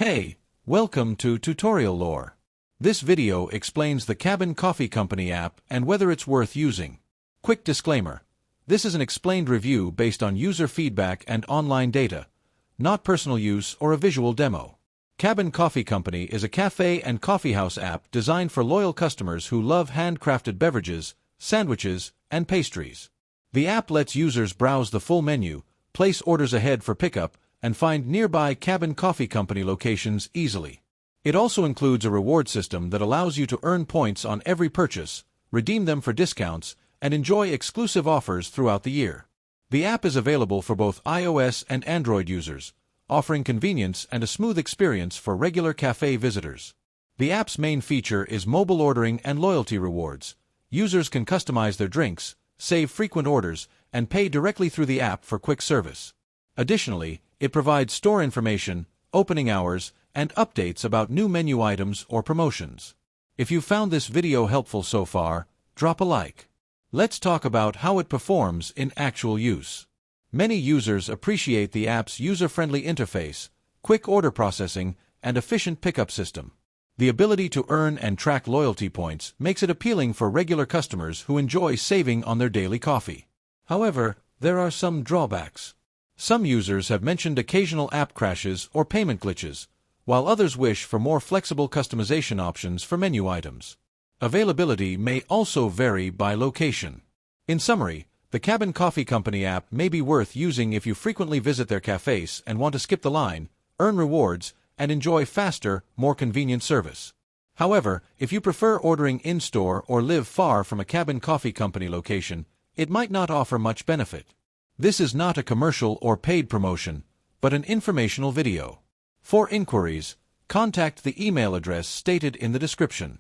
Hey, welcome to Tutorial Lore. This video explains the Cabin Coffee Company app and whether it's worth using. Quick disclaimer. This is an explained review based on user feedback and online data, not personal use or a visual demo. Cabin Coffee Company is a cafe and coffeehouse app designed for loyal customers who love handcrafted beverages, sandwiches, and pastries. The app lets users browse the full menu, place orders ahead for pickup, and find nearby Cabin Coffee Company locations easily. It also includes a reward system that allows you to earn points on every purchase, redeem them for discounts, and enjoy exclusive offers throughout the year. The app is available for both iOS and Android users, offering convenience and a smooth experience for regular cafe visitors. The app's main feature is mobile ordering and loyalty rewards. Users can customize their drinks, save frequent orders, and pay directly through the app for quick service. Additionally, it provides store information, opening hours, and updates about new menu items or promotions. If you found this video helpful so far, drop a like. Let's talk about how it performs in actual use. Many users appreciate the app's user-friendly interface, quick order processing, and efficient pickup system. The ability to earn and track loyalty points makes it appealing for regular customers who enjoy saving on their daily coffee. However, there are some drawbacks. Some users have mentioned occasional app crashes or payment glitches, while others wish for more flexible customization options for menu items. Availability may also vary by location. In summary, the Cabin Coffee Company app may be worth using if you frequently visit their cafes and want to skip the line, earn rewards, and enjoy faster, more convenient service. However, if you prefer ordering in-store or live far from a Cabin Coffee Company location, it might not offer much benefit. This is not a commercial or paid promotion, but an informational video. For inquiries, contact the email address stated in the description.